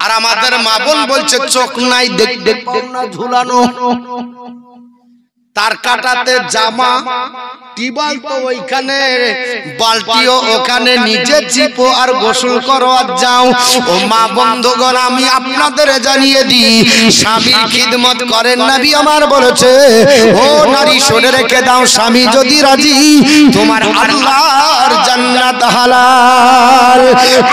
আর আমাদের মা বোন বলছে চোখ নাই দেখতে পাও না ঝুলানো, তার কাটাতে জামা টিবাল তো ওইখানে, বালতিও ওখানে, নিজে চিপো আর গোসল করো আর যাও। ও মা বন্ধুগণ, আমি আপনাদের জানিয়ে দিই, স্বামীর খিদমত করেন, নবী আমার বলেছে ও নারী শুনে রেখে দাও, স্বামী যদি রাজি তোমার আল্লাহর জান্নাত হালাল।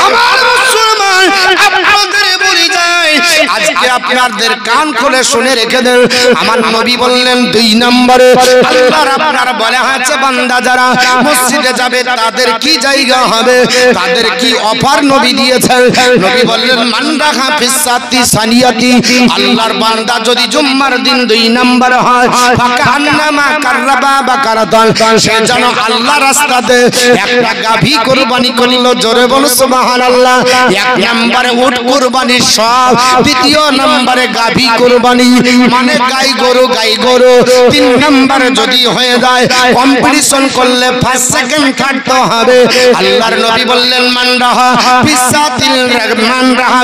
আমার মুসলমান আপনাদের বলে যায়, আজকে আপনাদের কান খুলে শুনে রেখে দেন, আমার নবী বললেন 2 নম্বরে আল্লাহর আপনার বলা আছে বান্দা যারা মসজিদে যাবে তাদের কি জায়গা হবে, তাদের কি অফার নবী দিয়েছেন। নবী বললেন মান রাখা ফিসাতি সানিয়াতি, আল্লাহর বান্দা যদি জুম্মার দিন 2 নম্বর হয় ফাকান্নামা কাররাবা বাকারাতান, সে যেন আল্লাহ রাস্তাতে একটা গাভী কুরবানি করলো। জোরে বল সুবহানাল্লাহ। 1 নম্বরে উট কুরবানি সব, 2 নম্বরে গাভী কুরবানি মানে গাই গরু। 3 নম্বরে যদি হয়ে যায় কম্পিটিশন করলে 1st সেকেন্ড থার্ড তো হবে। আল্লাহর নবী বললেন মান রাহা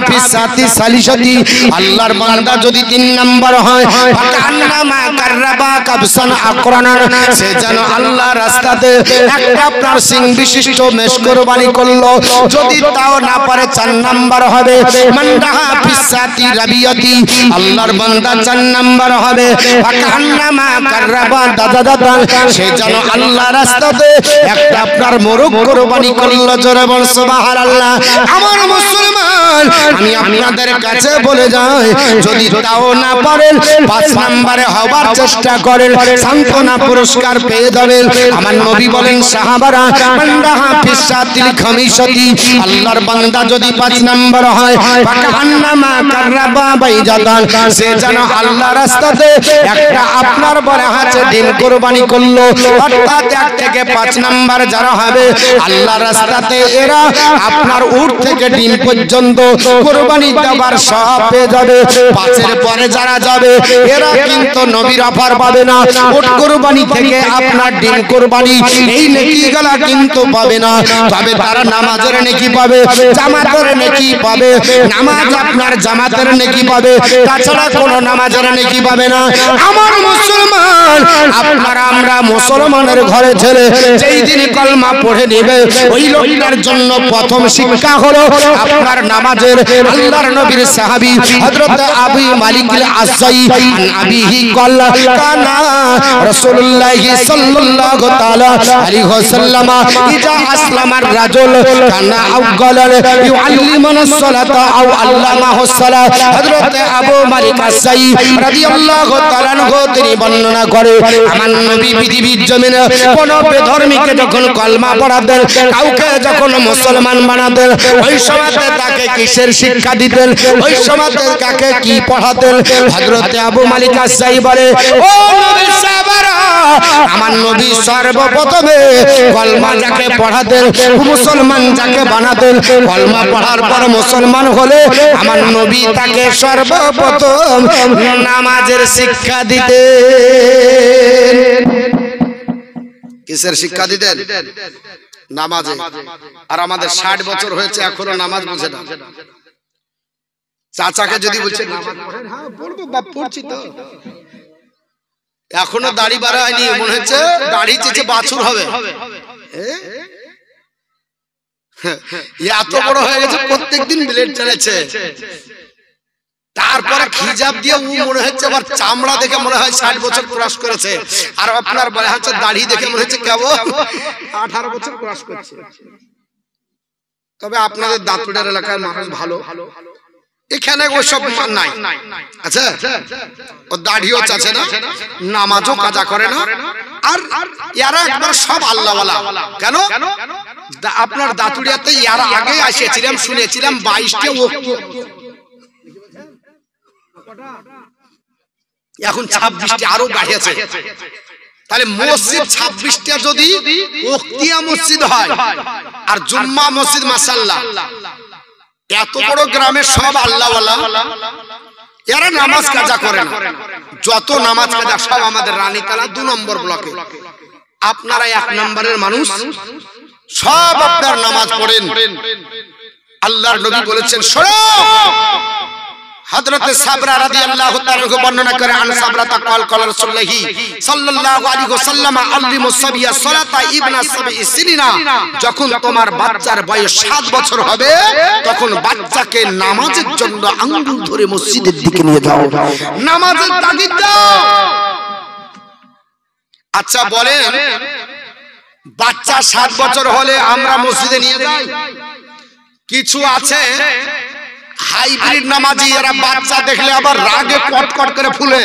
ফিসাতি সালিসাতি, আল্লাহর বান্দা যদি 3 নম্বর হয় ফাকান্নামা কাররাবা কাবসান আকরানান, সে যেন আল্লাহ রাস্তাতে একটা আপনার সিং বিশিষ্ট মেষ কুরবানি করলো। যদি তাও না পারে 4 নম্বর হবে মান রাহা ফিসাতি রাবিয়াতি, আল্লাহর বান্দা 4 নম্বর হবে ফাকান্নামা কাররাবা দাদাদাদান, সে যেন আল্লাহ রাস্তাতে একটা আপনার মোরগ কুরবানি করলো। জোরে বল সুবহানাল্লাহ। আমার মুসলমান, আমি আপনাদের কাছে বলে যাই, যদি তাও না পারেন 5 নম্বরে হবার চেষ্টা করেন, সান্ত্বনা পুরস্কার পেয়ে যাবেন। আমার নবী বলেন সাহাবারা বান্দা ফিসাতিল খামিসাতি, আল্লাহর বান্দা যদি 5 নম্বর হয় ফাকান্নামা কাররাবা বাইজাদান, সে যেন আল্লাহ রাস্তাতে একটা আপনার বড় হাতে ডিম কুরবানি করলো। অর্থাৎ 1 থেকে 5 নম্বর যারা হবে আল্লাহ রাস্তাতে এরা আপনার উট থেকে ডিম পর্যন্ত কুরবানি দেবার সব পেয়ে যাবে। 5 পরে যারা যাবে এরা কিন্তু নবীর অফার পাবে না, উট কুরবানি থেকে আপনার ডিম কুরবানি এই নেকিগুলা কিন্তু পাবে না। তবে তারা নামাজের নেকি পাবে, জামাতের নেকি পাবে, নামাজ আপনার জামাতের নেকি পাবে, তাছাড়া কোনো নামাজের নেকি পাবে না। আমার মুসলমান, আপনারা আমরা মুসলমানের ঘরে ছেড়ে যেই দিন কলমা পড়ে নেবে ওই লোকটার জন্য প্রথম শিক্ষা হলো আপনার নামাজের। আল্লাহর নবীর সাহাবী হযরত আবু মালিক আল-আশজাই আন আবিহি ক্বালা কানা রাসূলুল্লাহ সাল্লাল্লাহু তাআলা আলাইহি ওয়াসাল্লাম ইজা আসলামার রাজুল কানা আউগালান ইউআল্লিমুনাস সালাতা আও আল্লামাহুস সালাত। হযরত আবু মালিক আল-আশজাই রাদিয়াল্লাহু তাআলা আনহু তিনি বর্ণনা করে, আমার নবী পৃথিবীর জমিনে কোন বেধর্মীকে যখন কলমা পড়াতেন, কাউকে যখন মুসলমান বানাতেন, ওই সময়তে তাকে কিসের শিক্ষা দিতেন, ওই সময়তে তাকে কি পড়াতেন? হযরত আবু মালিক আল-আশজাই বলে, ও নবীর সাহাবারা, আমার নবী সর্বপ্রথমে কলমা যাকে পড়াতেন, মুসলমান যাকে বানাতেন, কলমা পড়ার পর মুসলমান হলে আমার নবী তাকে সর্বপ্রথম নামাজের শিক্ষা দিতেন। কিসের শিক্ষা দিতেন? নামাজে। আর আমাদের 60 বছর হয়েছে এখনো নামাজ বুঝে না। চাচাকে যদি বলছে নামাজ পড়েন, হ্যাঁ পড়বো বাপ, পড়ছি তো, এখনো দাড়ি বাড়া হয়নি, মনে হচ্ছে দাড়ি চেচে বাছুর হবে। এত বড় হয়ে গেছে, প্রত্যেকদিন ব্লেড চালাচ্ছে, তারপরে খিজাব দিয়ে মনে হচ্ছে আবার চামড়া দেখে মনে হয় 60 বছর ক্রস করেছে, আর আপনার বলে হচ্ছে দাড়ি দেখে মনে হচ্ছে কেবল 18 বছর ক্রস করছে। তবে আপনাদের দাঁতপুরের এলাকায় মানুষ ভালো, এখানে ওসব নাই। আচ্ছা, ও দাড়িও চাচ্ছে না, নামাজও কাজা করে না, আর এরা একবার সব আল্লাহওয়ালা। কেন? আপনার দাঁতুড়িয়াতে এরা আগে এসেছিলাম, শুনেছিলাম 22টা ওয়াক্ত, এখন 26টা আরো বাড়িয়েছে। তাহলে মসজিদ 26টা যদি ওয়াক্তিয়া মসজিদ হয় আর জুম্মা মসজিদ, মাশাআল্লাহ, এত বড় গ্রামে সব আল্লাহওয়ালা, এরা নামাজ কাজা করে না। যত নামাজ কাজা সব আমাদের রানীতলা 2 নম্বর ব্লকে। আপনারা 1 নম্বরের মানুষ, সব আপনার নামাজ পড়েন। আল্লাহর নবী বলেছেন, শোনো হযরত সাবরা রাদিয়াল্লাহু তাআলা বর্ণনা করে আন সাবরা তাকাল কল রাসূলুল্লাহি সাল্লাল্লাহু আলাইহি ওয়াসাল্লাম আল্লিমুস সাবিয়া সালাতা ইবনা সাবঈ সিনিনা, যখন তোমার বাচ্চার বয়স 7 বছর হবে তখন বাচ্চাকে নামাজের জন্য আঙ্গুল ধরে মসজিদের দিকে নিয়ে যাও, নামাজের তাগিদ দাও। আচ্ছা বলেন, বাচ্চা 7 বছর হলে আমরা মসজিদে নিয়ে যাই? কিছু আছে হাইব্রিড নামাজি, এরা বাচ্চা দেখলে আবার রাগে কটকট করে ফুলে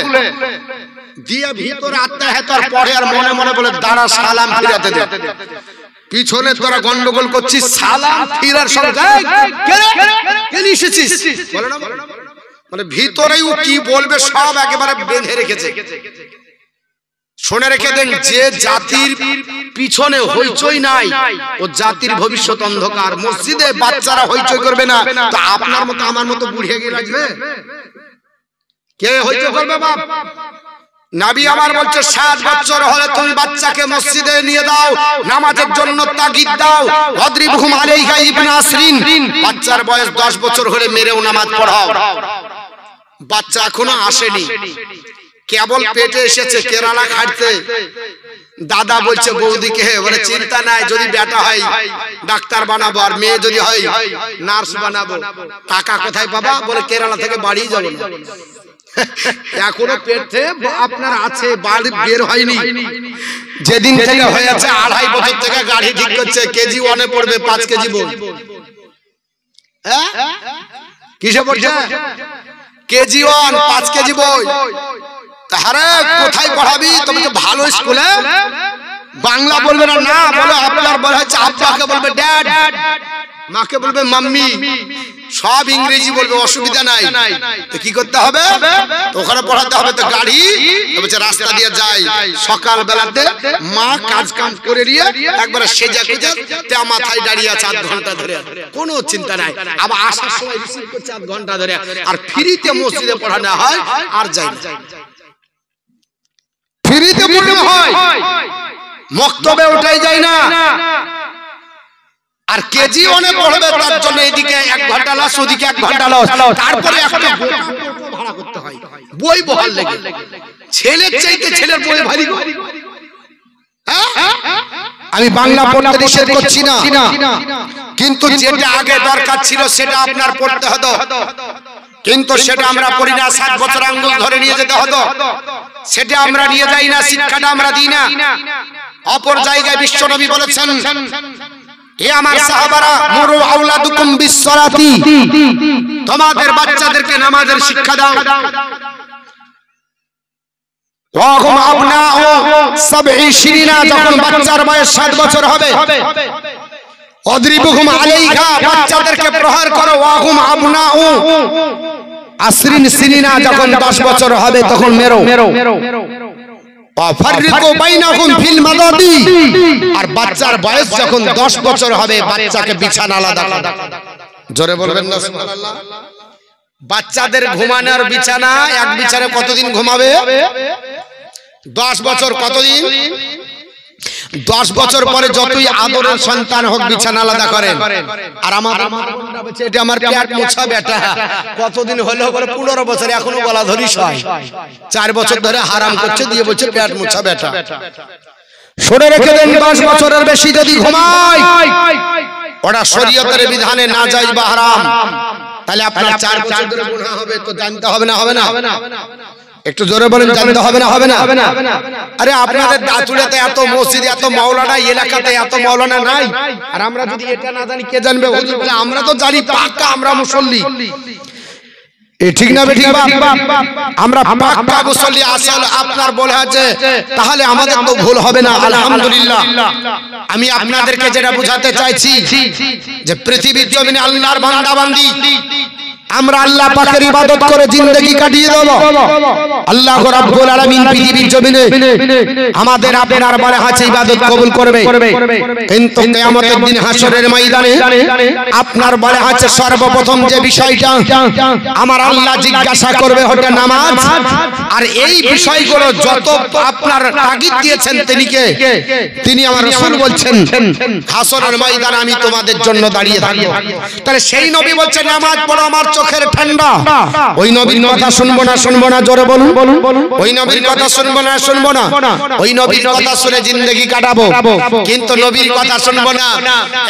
দিয়ে ভিতরে আত্মাহেতার পরে আর মনে মনে বলে দাঁড়া সালাম ফিরাতে দে। পিছনে তোরা গন্ডগোল করছিস, সালাম ফিরার সঙ্গে কে এসেছিস বলে না, মানে ভিতরেই ও কি বলবে সব একেবারে বেঁধে রেখেছে। শুনে রেখে দেন, যে জাতির পিছনে হইচই নাই ও জাতির ভবিষ্যৎ অন্ধকার। মসজিদে বাচ্চারা হইচই করবে না, তো আপনার মতো আমার মতো বুড়িয়ে গিয়ে লাগবে? কে হইচই করবে বাপ? নবী আমার বলছে 7 বছর হলে তুমি বাচ্চাকে মসজিদে নিয়ে দাও, নামাজের জন্য তাগিদ দাও। ওয়াদরিবহুম আলাইহা ইবনা আসরিন, বাচ্চার বয়স 10 বছর হলে মেরেও নামাজ পড়াও। বাচ্চা এখনো আসেনি, কেবল পেটে এসেছে কেরালা খাটতে, দাদা বলছে বৌদিকে বলে চিন্তা নাই, যদি বেটা হয় ডাক্তার বানাবো আর মেয়ে যদি হয় নার্স বানাবো। টাকা কোথায় পাবা? বলে কেরালা থেকে বাড়ি যাবো। এখনো পেটে আপনার আছে, বাড়ি বের হয়নি। যেদিন থেকে হয়েছে 2.5 বছর থেকে গাড়ি ঠিক করছে, কেজি 1-এ পড়বে 5 কেজি বই। কিসে পড়ছে? কেজি 1 5 কেজি বই। তাহলে কোথায় পড়াবি? তুমি তো ভালো স্কুলে। বাংলা বলবে না, না বলে আপনার বলা হচ্ছে আব্বাকে বলবে ড্যাড, মাকে বলবে মাম্মি, সব ইংরেজি বলবে, অসুবিধা নাই। তো কি করতে হবে? ওখানে পড়াতে হবে। তো গাড়ি বলছে রাস্তা দিয়ে যায়, সকাল বেলাতে মা কাজ কাম করে নিয়ে একবারে সেজা গুজে তে মাথায় দাঁড়িয়ে আছে 8 ঘন্টা ধরে, কোনো চিন্তা নাই। আবার আসার সময় রিসিভ করছে 8 ঘন্টা ধরে, আর ফ্রিতে মসজিদে পড়ানো হয় আর যায় না। ফ্রিতে পড়ানো হয়, মক্তবে ওঠাই যায় না। আর কেজি 1-এ পড়বে, তার জন্য এদিকে 1 ঘন্টা লস, ওদিকে 1 ঘন্টা লস, তারপরে একটা ভাড়া করতে হয় বই বহাল লেগে। ছেলের চাইতে ছেলের বই ভারী। আমি বাংলা পড়তে নিষেধ করছি না, কিন্তু যেটা আগে দরকার ছিল সেটা আপনার পড়তে হতো, কিন্তু সেটা আমরা পড়ি না। 7 বছর আঙ্গুল ধরে নিয়ে যেতে হতো, সেটা আমরা নিয়ে যাই না, শিক্ষাটা আমরা দিই না। অপর জায়গায় বিশ্বনবী বলেছেন, হে আমার সাহাবারা, মুরু আওলাদুকুম বিসসালাতি, তোমাদের বাচ্চাদেরকে নামাজের শিক্ষা দাও। ওয়াহুম আবনাউ সাবঈ সিনিনা, যখন বাচ্চার বয়স 7 বছর হবে। ওয়াদরিবুহুম আলাইহা, বাচ্চাদেরকে প্রহার করো। ওয়াহুম আবনাউ আসরিন সিনিনা, যখন 10 বছর হবে তখন মেরো। ফাররিকু বাইনাহুম ফিল মাদাদি, আর বাচ্চার বয়স যখন 10 বছর হবে বাচ্চাকে বিছানা আলাদা করো। জোরে বলবেন না সুবহানাল্লাহ। বাচ্চাদের ঘুমানোর বিছানা, এক বিছানায় কতদিন ঘুমাবে? 10 বছর। কতদিন? 10 বছর পরে যতই আদরের সন্তান হোক বিছানা আলাদা করেন। আর আমার এটা আমার পেট মোছা বেটা, কতদিন হলো? বলে 15 বছর, এখনো গলা ধরিস হয়। 4 বছর ধরে হারাম করছে, দিয়ে বলছে পেট মোছা বেটা। শুনে রেখে দেন, 10 বছরের বেশি যদি ঘুমায় ওটা শরীয়তের বিধানে নাজায়েজ বা হারাম, তাহলে আপনার 4 বছর ধরে গুনাহ হবে। তো জানতে হবে না? হবে না? একটু জোরে বলেন, জানতে হবে না? হবে না? আরে আপনাদের দাঁতুড়াতে এত মসজিদ, এত মাওলানা, এলাকাতে এত মাওলানা নাই, আর আমরা যদি এটা না জানি কে জানবে? আমরা তো জানি পাক্কা, আমরা মুসল্লি। এ ঠিক না বেঠিক বাপ? আমরা পাক্কা মুসল্লি। আসল আপনার বলে আছে, তাহলে আমাদের তো ভুল হবে না। আলহামদুলিল্লাহ। আমি আপনাদেরকে যেটা বোঝাতে চাইছি যে পৃথিবীর জমিনে আল্লাহর বান্দা বান্দি, আমরা আল্লাহ পাকের ইবাদত করে জিন্দেগি কাটিয়ে দেব। আল্লাহ রাব্বুল আলামিন পৃথিবীর জমিনে আমাদের আপনার বলে আছে ইবাদত কবুল করবে, কিন্তু কিয়ামতের দিন হাসরের ময়দানে আপনার বলে আছে সর্বপ্রথম যে বিষয়টা আমার আল্লাহ জিজ্ঞাসা করবে ওটা নামাজ। আর এই বিষয়গুলো যত আপনার তাগিদ দিয়েছেন তিনি কে? তিনি আমার রাসূল বলছেন, হাসরের ময়দানে আমি তোমাদের জন্য দাঁড়িয়ে থাকব। তাহলে সেই নবী বলছেন নামাজ পড়ো, আমার চোখ চোখের ঠান্ডা। ওই নবীর কথা শুনবো না, শুনবো না, জোরে বলুন। ওই নবীর কথা শুনবো না, শুনবো না। ওই নবীর কথা শুনে জিন্দেগি কাটাবো, কিন্তু নবীর কথা শুনবো না।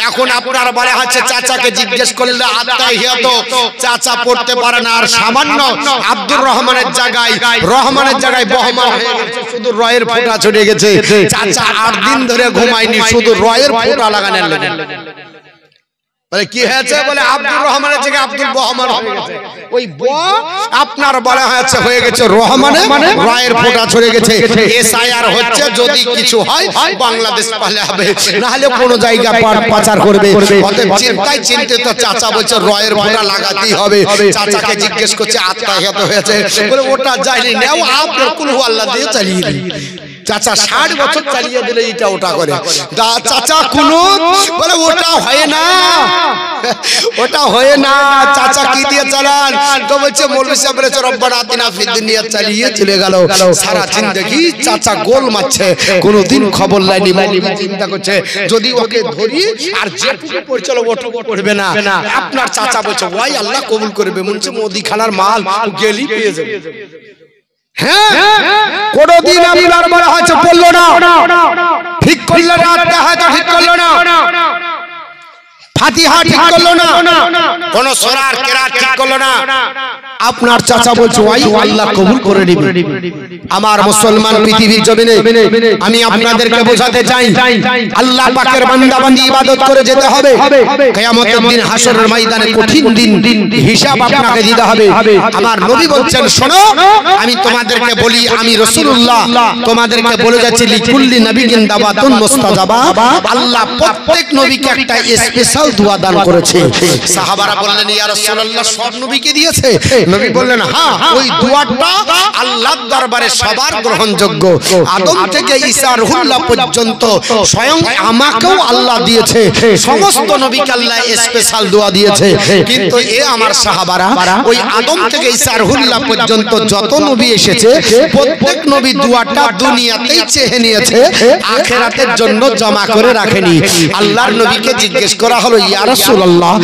এখন আপনার বলে হচ্ছে চাচাকে জিজ্ঞেস করলে আত্তাহিয়াত চাচা পড়তে পারে না, আর সামান্য আব্দুর রহমানের জায়গায় বহমান হয়ে গেছে, শুধু রয়ের ফোঁটা ছড়ে গেছে। চাচা 8 দিন ধরে ঘুমায়নি, শুধু রয়ের ফোঁটা লাগানোর লাগে। বলে কি হয়েছে? বলে আব্দুর রহমানের জায়গায় আব্দুল রহমান হয়ে গেছে। ওই আপনার বলা হয়েছে হয়ে গেছে রহমানে, রয়ের ফোঁটা ছড়ে গেছে। এসআইআর হচ্ছে, যদি কিছু হয় বাংলাদেশ পালে হবে, না হলে কোন জায়গা পাচার করবে। অতএব চিন্তায় চিন্তিত চাচা বলছে রয়ের ফোঁটা লাগাতেই হবে। চাচাকে জিজ্ঞেস করছে আত্মাহত হয়েছে, বলে ওটা যায়নি, নাও আপনার কুল আল্লাহ দিয়ে চালিয়ে দিন। চাচা 60 বছর চালিয়ে দিলে এটা ওটা করে। চাচা কুনু বলে ওটা হয় না, ওটা হয় না। চাচা কি দিয়ে চালান? তো বলছে মৌলভী সাহেব বলেছে রব্বানা আতিনা ফিদ দুনিয়া, চালিয়ে চলে গেল। সারা জিন্দেগি চাচা গোল মারছে, কোনোদিন খবর লাইনি। মৌলভী চিন্তা করছে যদি ওকে ধরি আর যেটুকু পরিচয় ওটুকু পড়বে না। আপনার চাচা বলছে ওই আল্লাহ কবুল করবে, মনছে মুদিখানার মাল গেলি পেয়ে যাবে। হ্যাঁ, কোনদিন আপনার বলা হয়েছে বললো না, ঠিক করলো না, আত্মাহত ঠিক করলো না, ফাতিহা ঠিক করলো না, কোন সূরার কিরাত ঠিক করলো না। আপনার চাচা বলছে ওই আল্লাহ কবুল করে নেবে। আমার মুসলমান পৃথিবীর জমিনে আমি আপনাদেরকে বোঝাতে চাই, আল্লাহ পাকের বান্দা বান্দি ইবাদত করে যেতে হবে। কিয়ামতের দিন হাসরের ময়দানে কঠিন দিন, হিসাব আপনাকে দিতে হবে। আমার নবী বলছেন শোনো, আমি তোমাদেরকে বলি, আমি রাসূলুল্লাহ তোমাদেরকে বলে যাচ্ছি, লিকুল্লি নবিয়্যিন দাওয়াতুন মুস্তাজাবা। আল্লাহ প্রত্যেক নবীকে একটা স্পেশাল দোয়া দান করেছে। সাহাবারা বললেন ইয়া রাসূলুল্লাহ সব নবীকে দিয়েছে? নবী বললেন হ্যাঁ, ওই দোয়াটা আল্লাহর দরবারে সবার গ্রহণযোগ্য। আদম থেকে ঈসা রুহুল্লাহ পর্যন্ত স্বয়ং আমাকেও আল্লাহ দিয়েছে, সমস্ত নবীকে আল্লাহ স্পেশাল দোয়া দিয়েছে। কিন্তু এ আমার সাহাবারা ওই আদম থেকে ঈসা রুহুল্লাহ পর্যন্ত যত নবী এসেছে প্রত্যেক নবী দোয়াটা দুনিয়াতেই চেয়ে নিয়েছে, আখিরাতের জন্য জমা করে রাখেনি। আল্লাহর নবীকে জিজ্ঞেস করা হলো ইয়া রাসূলুল্লাহ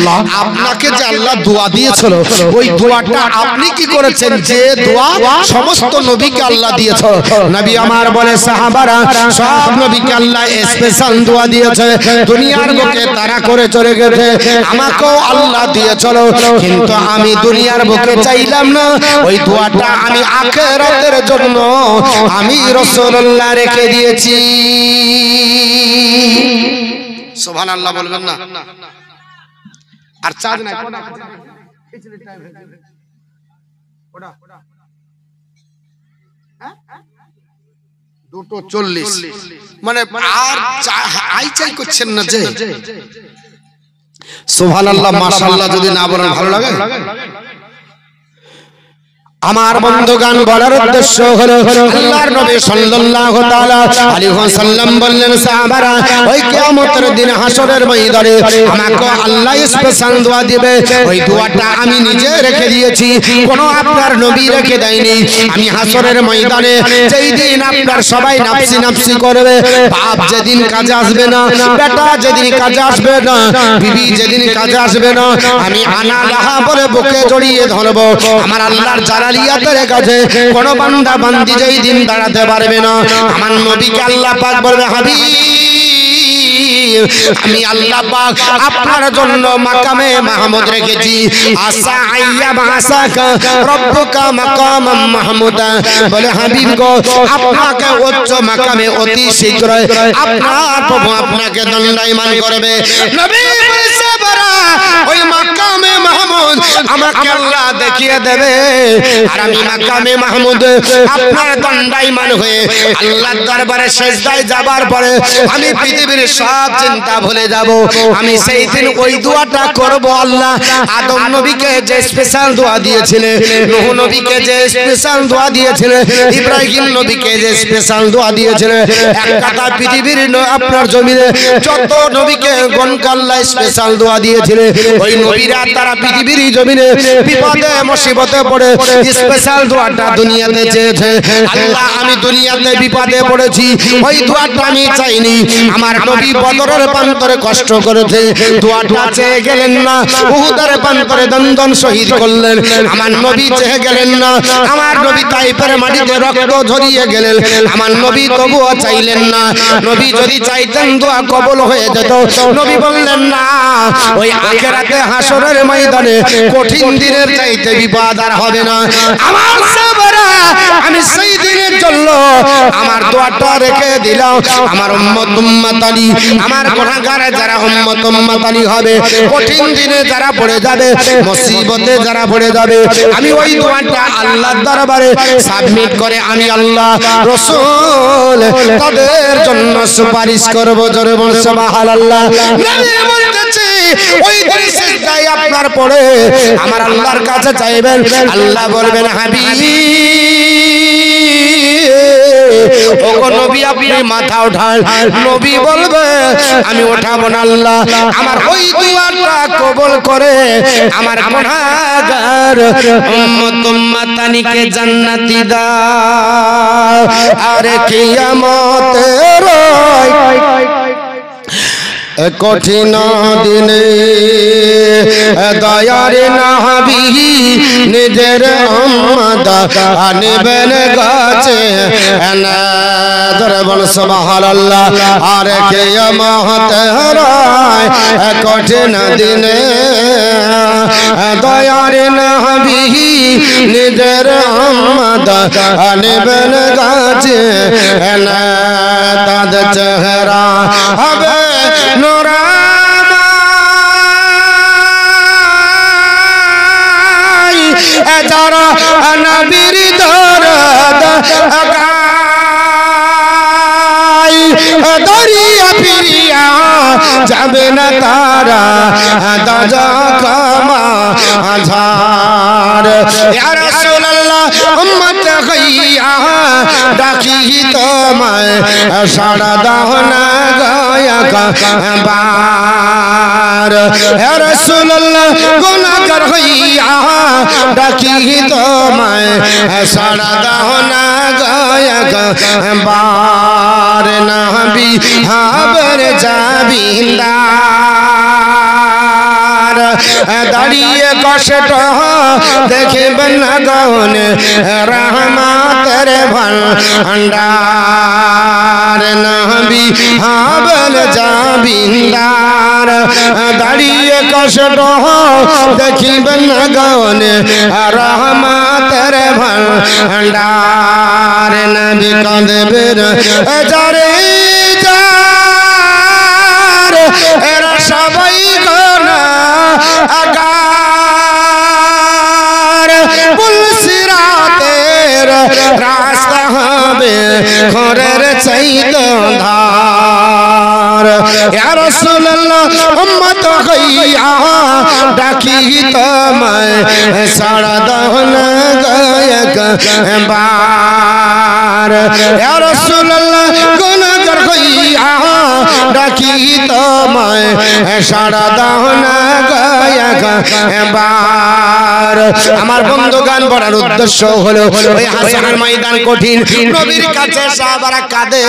আপনাকে যে আল্লাহ দোয়া দিয়েছিল ওই দোয়াটা আপনি কি করেছেন যে দোয়া সমস্ত নবীকে আল্লাহ দিয়েছে? নবী আমার বলে সাহাবারা সব নবীকে আল্লাহ স্পেশাল দোয়া দিয়েছে, দুনিয়ার বুকে তারা করে চলে গেছে, আমাকেও আল্লাহ দিয়েছিল, কিন্তু আমি দুনিয়ার বুকে চাইলাম না, ওই দোয়াটা আমি আখিরাতের জন্য আমি রাসূলুল্লাহ রেখে দিয়েছি। সুবহানাল্লাহ বলবেন না? আর চাঁদ নাই কোন ওটা 2:40 মানে আর আই চাই করছেন না যে সুবহানাল্লাহ মাশাআল্লাহ যদি না বলেন ভালো লাগে। আমার বন্ধুগণ বলার উদ্দেশ্য হলো আল্লাহর নবী সাল্লাল্লাহু তাআলা আলাইহি ওয়াসাল্লাম বললেন সাহাবারা ওই কিয়ামতের দিন হাসরের ময়দানে আমাকে আল্লাহ স্পেশাল দোয়া দিবে, ওই দোয়াটা আমি নিজে রেখে দিয়েছি, কোনো আপনার নবী রেখে দেয়নি। আমি হাসরের ময়দানে যেই দিন আপনার সবাই নাফসি নাফসি করবে, বাপ যেদিন কাজে আসবে না, বেটা যেদিন কাজে আসবে না, বিবি যেদিন কাজে আসবে না, আমি আনা লাহা বলে বুকে জড়িয়ে ধরবো। আমার আল্লাহর জালাল কাছে কোন বান্দা বান্দি যেই দিন দাঁড়াতে পারবে না, আমার নবীকে আল্লাহ পাক বলবে হাবিব আমি আল্লাহ পাক আপনার জন্য মাকামে মাহমুদ রেখেছি, আসা আইয়া বাসাকা রব্বুকা মাকামাম মাহমুদা। বলে হাবিব গো আপনাকে উচ্চ মাকামে অতি শীঘ্রই আপনার প্রভু আপনাকে দণ্ডায়মান করবে। নবী বলেছে বারা ওই মাকামে মাহমুদ আমাকে আল্লাহ দেখিয়ে দেবে, আর আমি মাকামে মাহমুদ আপনার দণ্ডায়মান হয়ে আল্লাহর দরবারে সিজদায় যাবার পরে আমি পৃথিবীর সব চিন্তা ভুলে যাব। আমি সেই দিন ওই দোয়াটা করব। আল্লাহ আদম নবীকে যে স্পেশাল দোয়া দিয়েছিলেন, নূহ নবীকে যে স্পেশাল দোয়া দিয়েছিলেন, ইব্রাহিম নবীকে যে স্পেশাল দোয়া দিয়েছিলেন, এক কথা পৃথিবীর আপনার জমিনে যত নবীকে গণকে আল্লাহ স্পেশাল দোয়া দোয়া দিয়েছিলেন ওই নবীরা তারা পৃথিবীর জমিনে বিপদে মুসিবতে পড়ে স্পেশাল দোয়াটা দুনিয়াতে চেয়েছে আল্লাহ আমি দুনিয়াতে বিপদে পড়েছি ওই দোয়াটা আমি চাইনি আমার নবী বদরের প্রান্তরে কষ্ট করেছে দোয়াটা চেয়ে গেলেন না উহুদের প্রান্তরে দন্দন শহীদ করলেন আমার নবী চেয়ে গেলেন না আমার নবী তাইফের মাটিতে রক্ত ঝরিয়ে গেলেন আমার নবী তবুও চাইলেন না নবী যদি চাইতেন দোয়া কবুল হয়ে যেত নবী বললেন না ওই আখিরাতে হাসরের ময়দানে কঠিন দিনের চাইতে বিপদ আর হবে না আমার সাহাবারা আমি সেই দিনের জন্য আমার দোয়াটা রেখে দিলাম আমার উম্মত উম্মতানি আমার গুনাহগার যারা উম্মত উম্মতানি হবে কঠিন দিনে যারা পড়ে যাবে মুসিবতে যারা পড়ে যাবে আমি ওই দোয়াটা আল্লাহর দরবারে সাবমিট করে আমি আল্লাহ রাসূল তাদের জন্য সুপারিশ করব জোরে বল সুবহানাল্লাহ নবী বলতেছে ওই দিন সিজদায় আপনার পড়ে আমার আল্লাহর কাছে চাইবেন আল্লাহ বলবেন হাবিব ওগো নবী আপনি মাথা উঠান নবী বলবে আমি উঠাবো না আল্লাহ আমার ওই দোয়াটা কবুল করে আমার গুনাহগার উম্মত উম্মতানিকে জান্নাতি দাও আর কিয়ামতের কঠিন দিনে দয়ার নবী নিজের উম্মত আনবেন গাছে জোরে বল সুবহানাল্লাহ আর কিয়ামতের কঠিন দিনে দয়ার নবী নিজের উম্মত আনবেন গাছে তাদের চেহারা হবে নোরামাই যারা নবীর দরদ গায় দরিয়া ফিরিয়া যাবে না তারা দাজা কামা ঝাড় ইয়া রাসূলুল্লাহ উম্মত হইয়া ডাকি তোমায় সাড়া দাও না গয়া বার ইয়া রাসূলুল্লাহ গুনাহগার হইয়া ডাকি তোমায় সাড়া দাও না গয়া বার নবী হাবর জাবিন্দার দাঁড়িয়ে কষ্ট দেখবেন না গন রহমতের ভান্ডার নবী হাবল জাবিন্দার দাঁড়িয়ে কষ্ট দেখবেন না গন রহমতের ভান্ডার নবী কাঁদবেন যারে যার এরা সবাই গুনাহগার পুলসিরাতের রাস্তা হবে খরের চাইতে ধার ইয়া রাসূলুল্লাহ উম্মত হইয়া ডাকি তোমায় সাড়া দাও না গয়া বার ইয়া রাসূলুল্লাহ গুনাহগার হইয়া ডাকি তোমায় সাড়া দাও না গয়া বার আমার বন্ধুগান বলার উদ্দেশ্য হলো ওই হাসরের ময়দান কঠিন নবীর কাছে সাহাবারা কাঁদে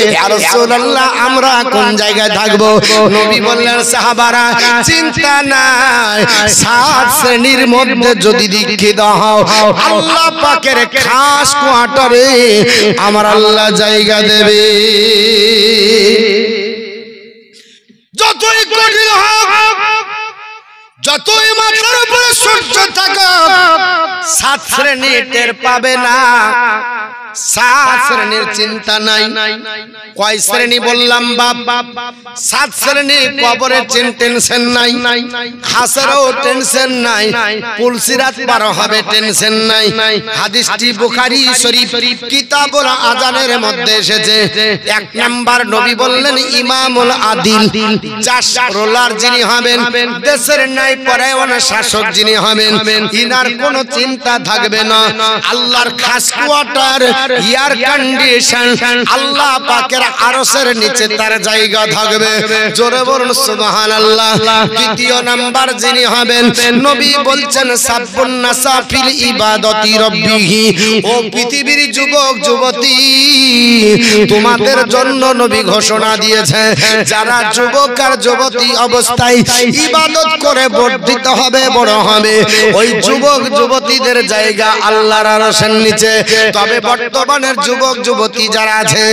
ইয়া রাসূলুল্লাহ আমরা কোন জায়গায় থাকবো নবী বললেন সাহাবারা চিন্তা নাই সাত শ্রেণীর মধ্যে যদি দীক্ষিত হও আল্লাহ পাকের খাস কোয়ার্টারে আমার আল্লাহ জায়গা দেবে যতই কঠিন হোক যতই মাথার উপরে সূর্য থাকুক সাত শ্রেণী টের পাবে না সাত শ্রেণীর চিন্তা নাই কয় শ্রেণী বললাম বাপ সাত শ্রেণী কবরের টেনশন নাই হাসরেও টেনশন নাই পুলসিরাত পার হবে টেনশন নাই হাদিসটি বুখারী শরীফ কিতাবুল আযানের মধ্যে এসেছে এক নাম্বার নবী বললেন ইমামুল আদিল রোলার যিনি হবেন দেশের ন্যায় পরায়ণ শাসক যিনি হবেন ইনার কোনো চিন্তা থাকবে না আল্লাহর খাস কোয়ার্টার এয়ার কন্ডিশন, আল্লাহ পাকের আরশের নিচে তার জায়গা থাকবে। জোরে বলুন সুবহানাল্লাহ। দ্বিতীয় নাম্বার যিনি হবেন, নবী বলছেন সাব্বুন নাসা ফিল ইবাদতি রাব্বিহি। ও পৃথিবীর যুবক যুবতী, তোমাদের জন্য নবী ঘোষণা দিয়েছে, যারা যুবক আর যুবতী অবস্থায় ইবাদত করে বর্ধিত হবে, বড় হবে, ওই যুবক যুবতীদের জায়গা আল্লাহর আরশের নিচে। তবে বর্তমানের যুবক যুবতী যারা আছে,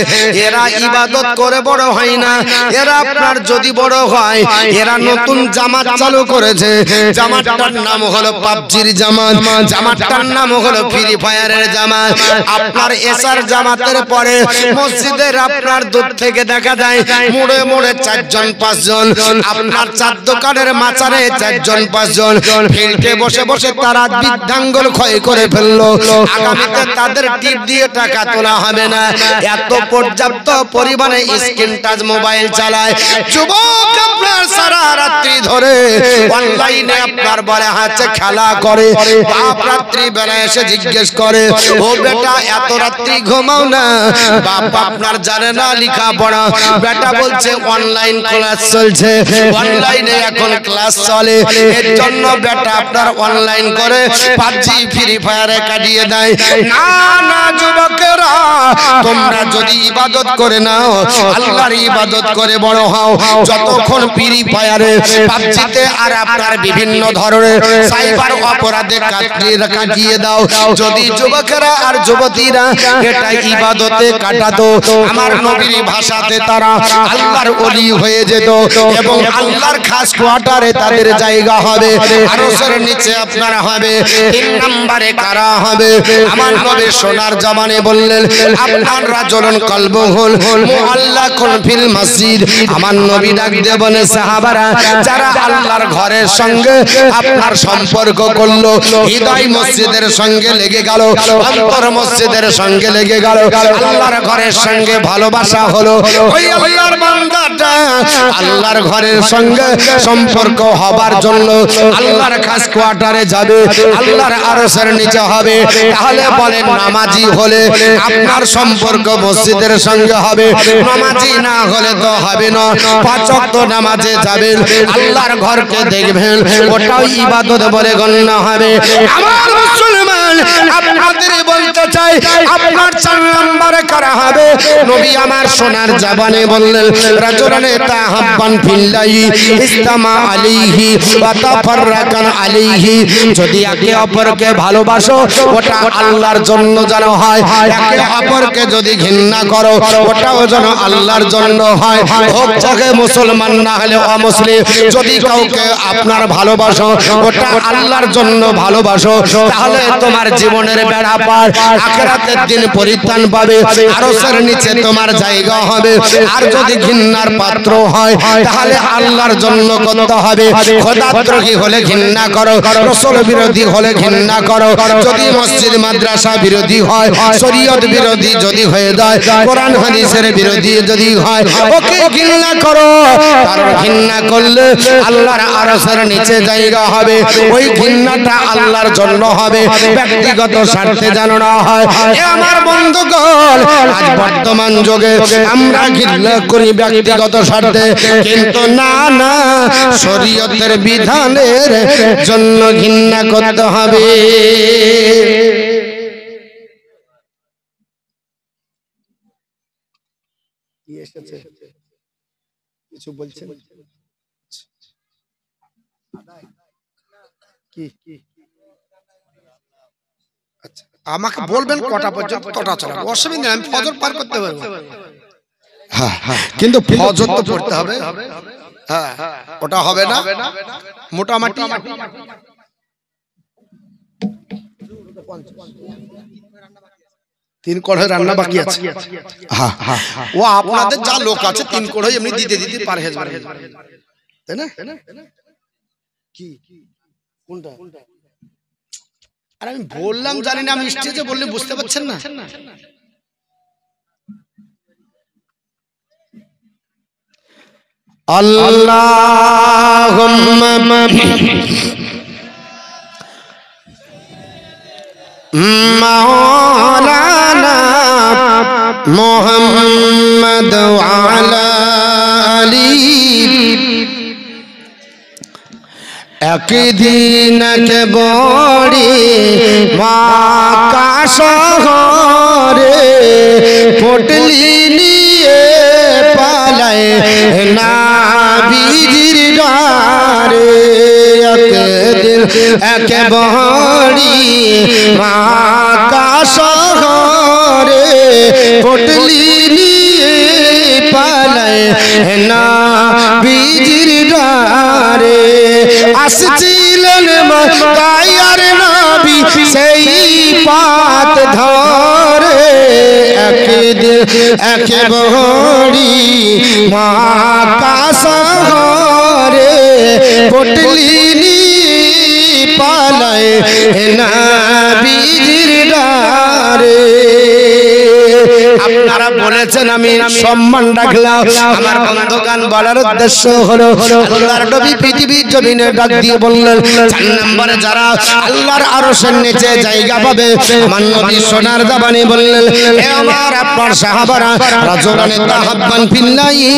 এরা ইবাদত করে বড় হয় না। এরা আপনার যদি বড় হয়, এরা নতুন জামাত চালু করেছে। জামাতটার নাম হলো পাবজির জামাত, জামাতটার নাম হলো ফ্রি ফায়ারের জামাত। আপনার এসার জামাতের পরে মসজিদের আপনার দূর থেকে দেখা যায় মোড়ে মোড়ে 4 জন 5 জন, আপনার চার দোকানের মাচারে 4 জন 5 জন ফিল্ডে বসে বসে তারা বৃদ্ধাঙ্গুল ক্ষয় করে ফেললো। আগামীতে তাদের টিপ দিয়ে টাকা তোলা হবে না, এত পর্যাপ্ত পরিমাণে স্ক্রিন টাচ মোবাইল চালায়। যুবক আপনার সারা রাত্রি ধরে অনলাইনে আপনার বলে হাতে খেলা করে। বাপ রাত্রি বেলা এসে জিজ্ঞেস করে, ও বেটা এত রাত্রি ঘুমাও না? বাপ আপনার জানে না লেখা পড়া। বেটা বলছে অনলাইন ক্লাস চলছে, অনলাইনে এখন ক্লাস চলে, এর জন্য বেটা আপনার অনলাইন করে পাবজি ফ্রি ফায়ারে কাটিয়ে দেয়। না না যুবকেরা, তোমরা যদি ইবাদত করে নাও, আল্লাহর ইবাদত করে বড় হও, যতক্ষণ ফ্রি ফায়ারে পাবজিতে আর আপনার বিভিন্ন ধরনের সাইবার অপরাধে কাটিয়ে দাও, যদি যুবকেরা আর যুবতীরা এটা ইবাদতে কাটাতো, আমার নবীর ভাষাতে তারা আল্লাহর ওলি হয়ে যেত এবং আল্লাহর খাস কোয়ার্টারে তাদের জায়গা হবে, আরশের নিচে আপনারা হবে। 3 নম্বরে কারা হবে? আমার নবী সোনার জামানে বললেন, আপনারা জলন কলবহুল মুআল্লাকুন ফিল মসজিদ। আমার নবী ডাক দিয়ে বলে, সাহাবারা যারা আল্লাহর ঘরের সঙ্গে আপনার সম্পর্ক করলো, হৃদয় মসজিদের সঙ্গে লেগে গেল, অন্তর মসজিদের সঙ্গে লেগে গেল, আল্লাহর ঘরের সঙ্গে ভালোবাসা হলো, ওই আল্লাহর বান্দাটা আল্লাহর ঘরের সঙ্গে সম্পর্ক হবার জন্য আল্লাহর খাস কোয়ার্টারে যাবে, আল্লাহর আরশের নিচে হবে। তাহলে বলেন, নামাজি হলে আপনার সম্পর্ক মসজিদের সঙ্গে হবে, নামাজি না হলে তো হবে না। 5 ওয়াক্ত নামাজে যাবেন, আল্লাহর ঘরকে দেখবেন, ওটাও ইবাদত বলে গণ্য হবে। আমার মুসলমান, আপনাদের বলতে চাই, আপনার 4 নম্বরে কারা হবে? নবী আমার সোনার জাবানে বললেন, রাজুলানে তাহাব্বান ফিল্লাহি ইসতামা আলাইহি ওয়া তাফাররাকান আলাইহি। যদি একে অপরকে ভালোবাসো, ওটা আল্লাহর জন্য যেন হয়। একে অপরকে যদি ঘৃণা করো, ওটাও যেন আল্লাহর জন্য হয়। হোক চাহে মুসলমান না হলে অমুসলিম, যদি কাউকে আপনার ভালোবাসো, ওটা আল্লাহর জন্য ভালোবাসো, তাহলে তোমার জীবনের বেড়া পার, আখিরাতের দিন পরিত্রাণ পাবে, আরশের নিচে তোমার জায়গা হবে। আর যদি ঘৃণার পাত্র হয়, তাহলে আল্লাহর জন্য করতে হবে। খোদাদ্রোহী হলে ঘৃণা করো, রাসূল বিরোধী হলে ঘৃণা করো। যদি মসজিদ মাদ্রাসা বিরোধী হয়, শরীয়ত বিরোধী যদি হয়ে যায়, কোরআন হাদিসের বিরোধী যদি হয়, ওকে ঘৃণা করো। কারণ ঘৃণা করলে আল্লাহর আরশের নিচে জায়গা হবে। ওই ঘৃণাটা আল্লাহর জন্য হবে, ব্যক্তিগত স্বার্থে যেন না হয়। আমার বন্ধুগণ, আজ বর্তমান যুগে আমরা ঘৃণা করি ব্যক্তিগত স্বার্থে, কিন্তু না না, শরীয়তের বিধানের জন্য ঘৃণা করতে হবে। কিছু বলছেন কি? আচ্ছা, আমাকে বলবেন কটা পর্যন্ত, তটা চালাবো, অসুবিধা নেই, আমি ফজর পার করতে পারবো। হ্যাঁ, কিন্তু ফজর তো পড়তে হবে। হ্যাঁ, ওটা হবে না মোটামুটি 3 কড়াই রান্না বাকি আছে। হ্যাঁ, ও আপনাদের যা লোক আছে 3 কড়াই এমনি দিতে দিতে পার হয়ে যাবে, তাই না? কি কোনটা? আর আমি বললাম জানি না, আমি স্টেজে বললে বুঝতে পারছেন না। আল্লাহুম্মা মাওলানা মোহাম্মদ আলা আলী একদিন কে বড়ি মক্কা শহরে পটলি নিয়ে পালায় নবীজির ডারে একদিন কে বড়ি মক্কা শহরে পটলি নিয়ে পালায় নবীজির ডারে আসছিলেন মক্কার নবী সেই পাত ধরে একদিন একেবারে মক্কা শহরে পটলি নিয়ে পালায় নবীজির ডারে আপনারা বলেছেন আমি সম্মান রাখলাম আমার বন্ধুগণ বলার উদ্দেশ্য হলো আল্লাহর নবী পৃথিবীর জমিনে ডাক দিয়ে বললেন 4 নম্বরে যারা আল্লাহর আরশের নিচে জায়গা পাবে আমার নবী সোনার জবানে বললেন হে আমার আপনার সাহাবারা রাজুলান তাহাব্বান ফিল্লাহি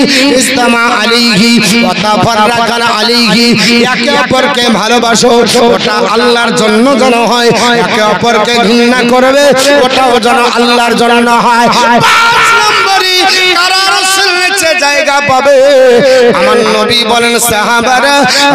ইসতামা আলাইহি ওয়া তাফাররাকান আলাইহি একে অপরকে ভালোবাসো ওটা আল্লাহর জন্য যেন হয় একে অপরকে ঘৃণা করবে ওটাও যেন আল্লাহর জন্য হয় 5 নম্বরে কারা রাসূল নিচে জায়গা পাবে আমার নবী বলেন সাহাবারা